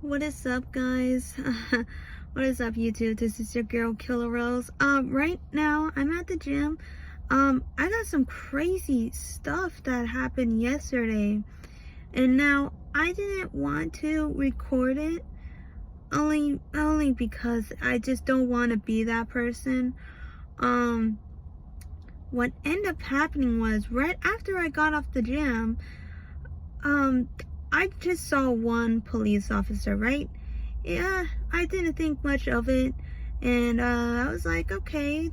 What is up, guys? What is up, YouTube? This is your girl Killer Rose. Right now I'm at the gym. I got some crazy stuff that happened yesterday, and now I didn't want to record it only because I just don't want to be that person. What ended up happening was right after I got off the gym, I just saw one police officer, right? Yeah, I didn't think much of it. And I was like, okay,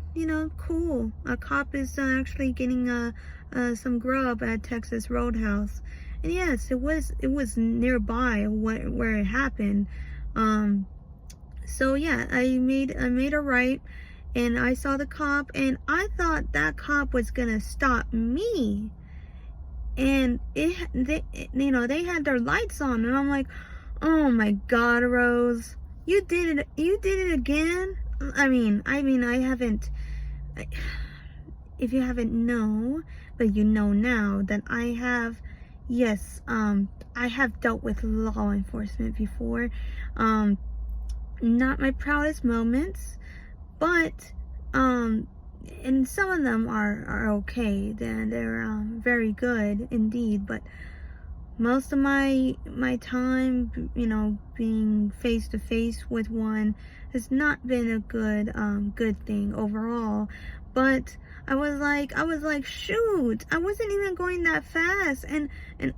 cool. A cop is actually getting some grub at Texas Roadhouse. And yes, it was nearby where it happened. So yeah, I made a right, and I saw the cop, and I thought that cop was gonna stop me. And they had their lights on, and I'm like, oh my God, Rose, you did it again. I haven't, if you haven't known, but you know now that I have, yes, I have dealt with law enforcement before. Not my proudest moments, but and some of them are okay. They're very good indeed, but most of my time, being face to face with one has not been a good thing overall. But I was like, shoot, I wasn't even going that fast, and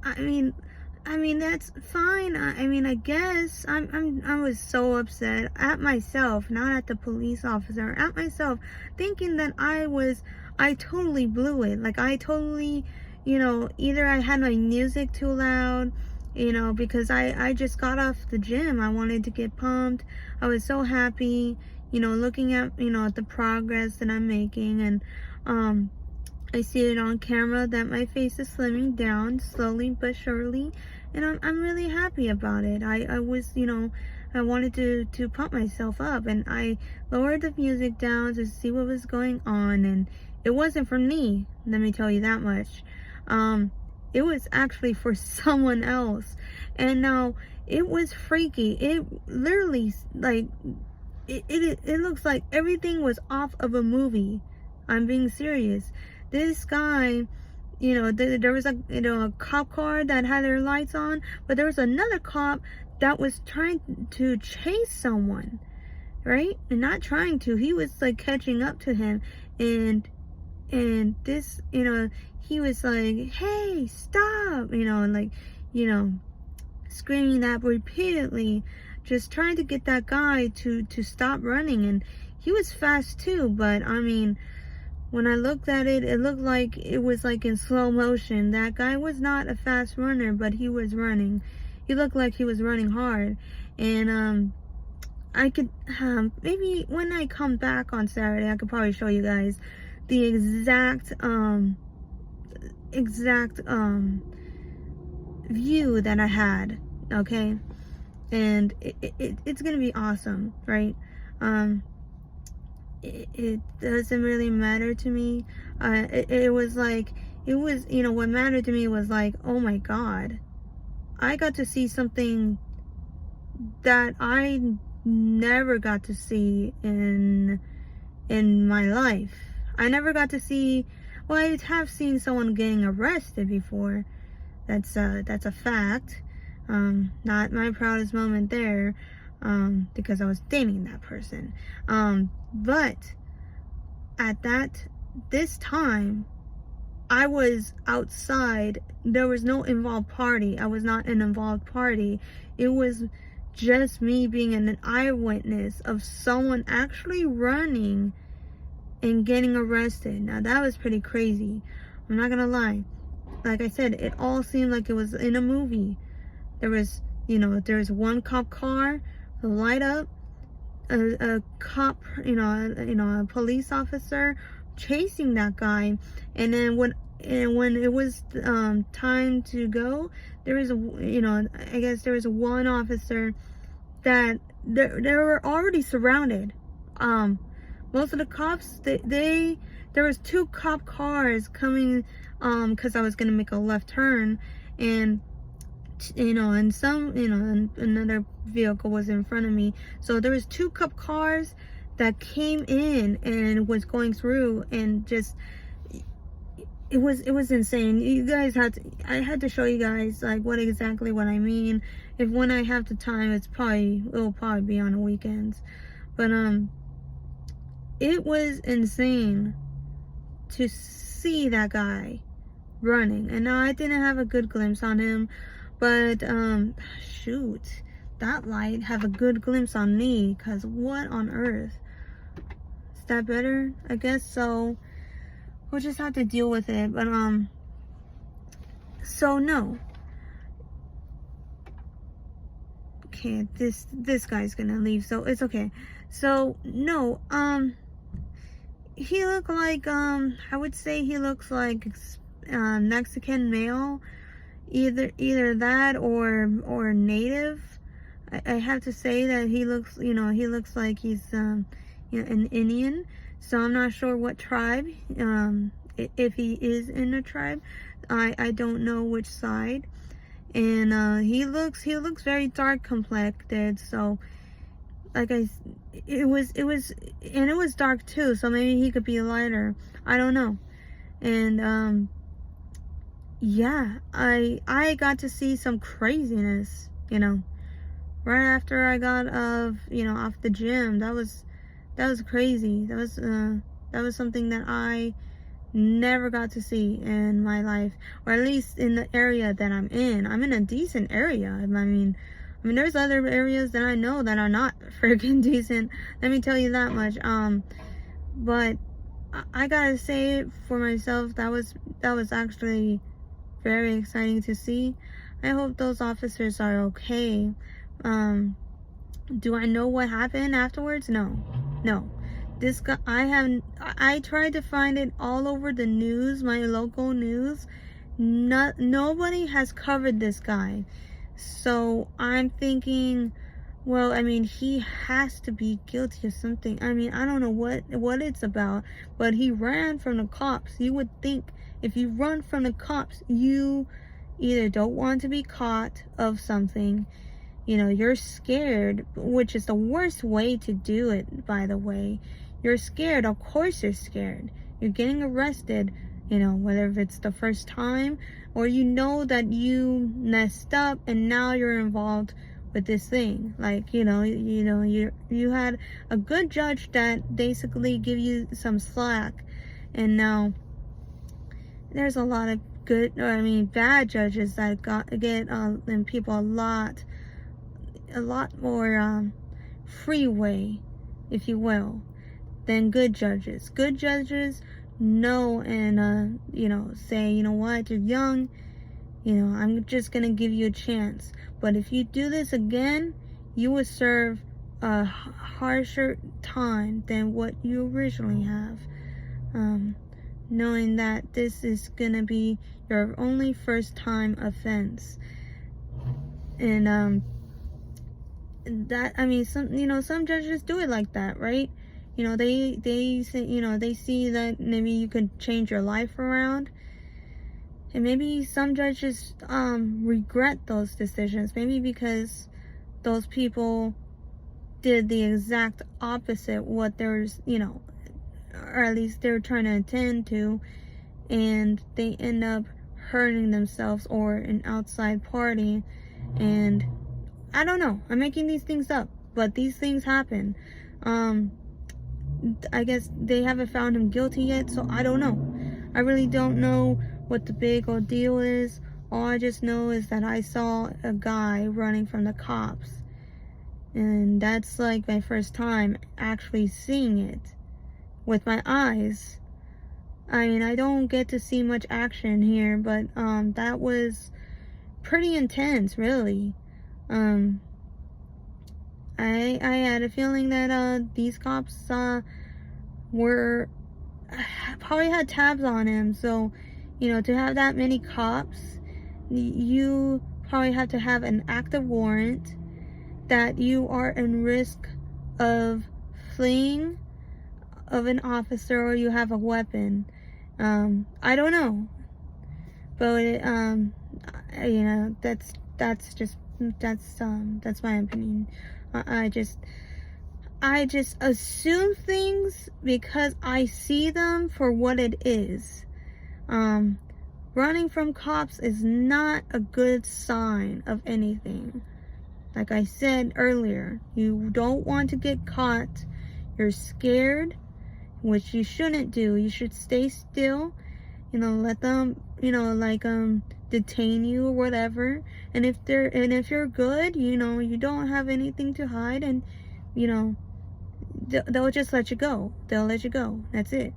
I mean that's fine. I guess I was so upset at myself, not at the police officer, at myself, thinking that I totally blew it. Like, I totally, either I had my music too loud, because I just got off the gym. I wanted to get pumped. I was so happy, looking at, at the progress that I'm making, and I see it on camera that my face is slimming down slowly but surely, and I'm really happy about it. I was, I wanted to pump myself up, and I lowered the music down to see what was going on, and it wasn't for me, let me tell you that much. It was actually for someone else, and now it was freaky. It literally, like, it looks like everything was off of a movie. I'm being serious. This guy, there was a cop car that had their lights on, but there was another cop that was trying to chase someone, right? And not trying to, he was like catching up to him, and this, he was like, hey, stop, and like, screaming that repeatedly, just trying to get that guy to stop running. And he was fast too, but when I looked at it, it looked like it was like in slow motion. That guy was not a fast runner, but he was running. He looked like he was running hard. And I could, maybe when I come back on Saturday, I could probably show you guys the exact view that I had, okay? And it's gonna be awesome, right? It doesn't really matter to me. It was like, what mattered to me was like, oh my God, I got to see something that I never got to see in my life. I never got to see, well, I have seen someone getting arrested before. That's a fact. Not my proudest moment there, because I was dating that person. But at this time, I was outside. There was no involved party. I was not an involved party. It was just me being an eyewitness of someone actually running and getting arrested. Now that was pretty crazy. I'm not gonna lie. Like I said, it all seemed like it was in a movie. There was, there's one cop car, a light up, a cop, a police officer chasing that guy, and then when it was time to go, there was I guess there was one officer that they were already surrounded. Most of the cops, there was 2 cop cars coming, because I was gonna make a left turn, and and some, and another vehicle was in front of me. So there was two cop cars that came in and was going through, and just it was insane. You guys I had to show you guys like what I mean. If when I have the time, it'll probably be on the weekends. But it was insane to see that guy running. And now I didn't have a good glimpse on him, but shoot, that light have a good glimpse on me, because what on earth? Is that better? I guess so. We'll just have to deal with it. But so no. Okay, this guy's gonna leave, so it's okay. So no, he looked like I would say he looks like Mexican male, either that or native. I have to say that he looks like he's an Indian. So I'm not sure what tribe, if he is in a tribe. I don't know which side. And he looks very dark complected. So like it was dark too. So maybe he could be lighter. I don't know. And yeah, I got to see some craziness, right after I got off the gym. That was crazy. That was something that I never got to see in my life, or at least in the area that I'm in. I'm in a decent area. I mean there's other areas that I know that are not freaking decent, let me tell you that much. But I gotta say it for myself, that was actually very exciting to see. I hope those officers are okay. Do I know what happened afterwards? No. This guy, I tried to find it all over the news, my local news. Nobody has covered this guy. So I'm thinking, well, I mean, he has to be guilty of something. I mean, I don't know what it's about, but he ran from the cops. You would think if you run from the cops, you either don't want to be caught of something, you're scared, which is the worst way to do it, by the way. You're scared. Of course you're scared. You're getting arrested, whether if it's the first time or that you messed up and now you're involved with this thing. Like, you had a good judge that basically give you some slack, and now there's a lot of bad judges that get and people a lot more freeway, if you will, than good judges. Good judges know and say, you know what, you're young, I'm just gonna give you a chance. But if you do this again, you will serve a harsher time than what you originally have. Knowing that this is gonna be your only first time offense. And that, some judges do it like that, right? They say, they see that maybe you could change your life around. And maybe some judges regret those decisions, maybe because those people did the exact opposite what there's, or at least they're trying to attend to, and they end up hurting themselves or an outside party. And I don't know, I'm making these things up, but these things happen. I guess they haven't found him guilty yet, so I don't know. I really don't know what the big old deal is. All I just know is that I saw a guy running from the cops, and that's like my first time actually seeing it with my eyes. I mean, I don't get to see much action here, but that was pretty intense, really. I had a feeling that these cops were probably had tabs on him. So, to have that many cops, you probably have to have an active warrant, that you are in risk of fleeing of an officer, or you have a weapon. I don't know, but that's my opinion. I just assume things because I see them for what it is. Running from cops is not a good sign of anything. Like I said earlier, you don't want to get caught. You're scared, which you shouldn't do. You should stay still, let them, detain you or whatever. And if you're good, you don't have anything to hide, and they'll just let you go. They'll let you go. That's it.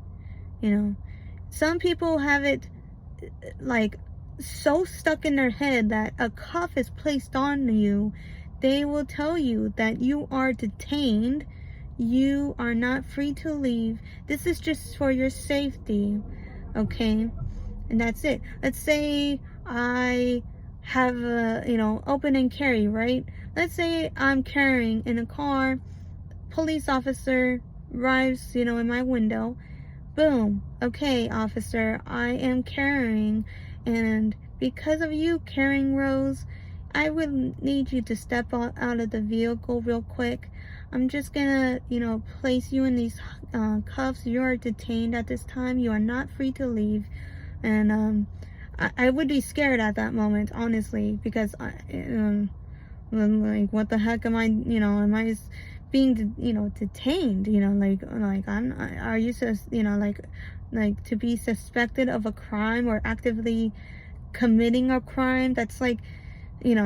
Some people have it like so stuck in their head that a cuff is placed on you. They will tell you that you are detained. You are not free to leave. This is just for your safety, okay? And that's it. Let's say I have a, open and carry, right? Let's say I'm carrying in a car. Police officer arrives, in my window. Boom. Okay, officer, I am carrying, and because of you carrying Rose, I would need you to step out of the vehicle real quick. I'm just gonna, place you in these cuffs. You are detained at this time. You are not free to leave. And I would be scared at that moment, honestly, because like, what the heck am I? Am I being, detained? Are you just, like to be suspected of a crime or actively committing a crime? That's like,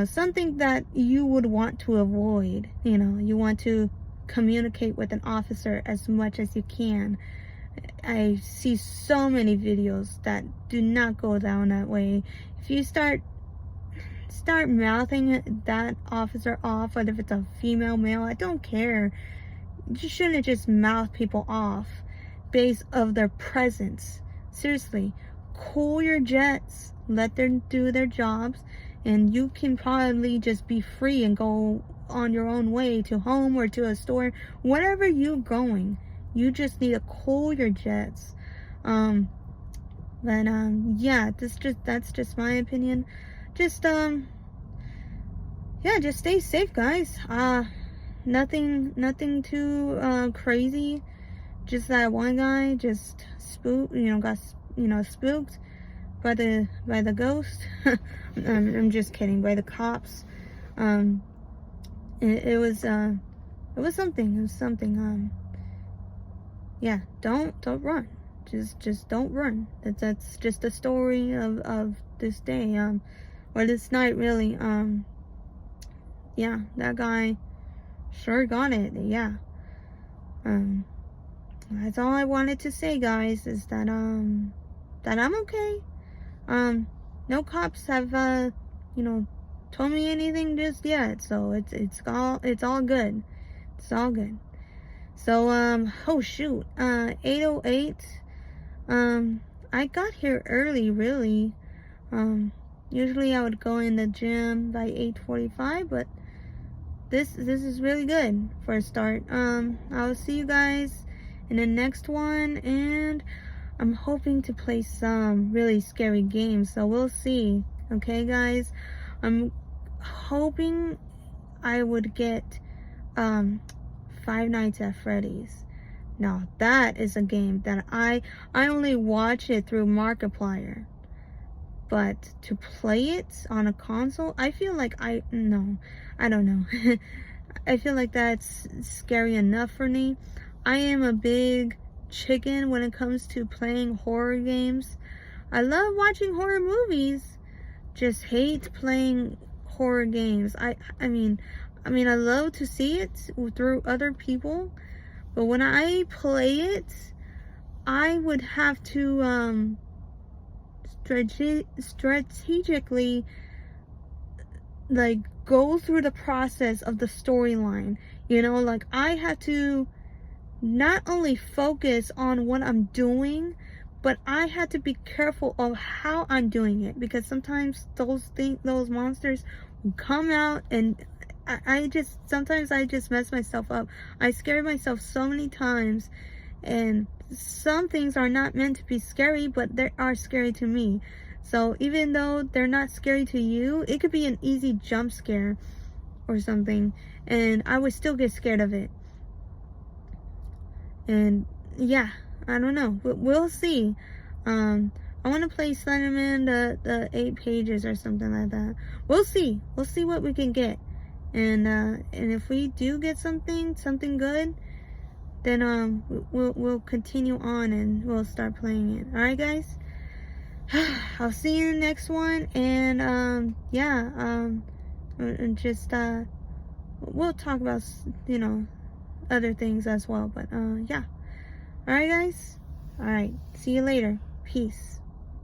something that you would want to avoid. You want to communicate with an officer as much as you can. I see so many videos that do not go down that way. If you start mouthing that officer off, whether if it's a female, male, I don't care. You shouldn't just mouth people off based of their presence. Seriously, cool your jets, let them do their jobs, and you can probably just be free and go on your own way to home or to a store, wherever you're going. You just need to cool your jets. Yeah, that's just my opinion. Just just stay safe, guys. Nothing too crazy. Just that one guy just got spooked by the ghost. I'm just kidding, by the cops. It was something. Yeah, don't run. Just don't run. That's just the story of this day, or this night, really. Yeah, that guy sure got it. Yeah. That's all I wanted to say, guys, is that that I'm okay. No cops have told me anything just yet, so it's all good. It's all good. So oh shoot, 8:08. I got here early, really. Usually I would go in the gym by 8:45, but this is really good for a start. I'll see you guys in the next one, and I'm hoping to play some really scary games, so we'll see. Okay, guys, I'm hoping I would get Five Nights at Freddy's. Now that is a game that I only watch it through Markiplier, but to play it on a console, I feel like I don't know. I feel like that's scary enough for me. I am a big chicken when it comes to playing horror games. I love watching horror movies, just hate playing horror games. I mean I love to see it through other people, but when I play it, I would have to strategically like go through the process of the storyline. Like I have to not only focus on what I'm doing, but I had to be careful of how I'm doing it, because sometimes those monsters will come out, and sometimes I just mess myself up. I scare myself so many times, and some things are not meant to be scary, but they are scary to me. So even though they're not scary to you, it could be an easy jump scare or something, and I would still get scared of it. And yeah, I don't know. We'll see. I want to play Slenderman the 8 pages or something like that. We'll see. We'll see what we can get. And if we do get something good, then we'll continue on and we'll start playing it. All right, guys. I'll see you in the next one. And yeah, and just we'll talk about other things as well. But yeah. All right, guys. All right. See you later. Peace.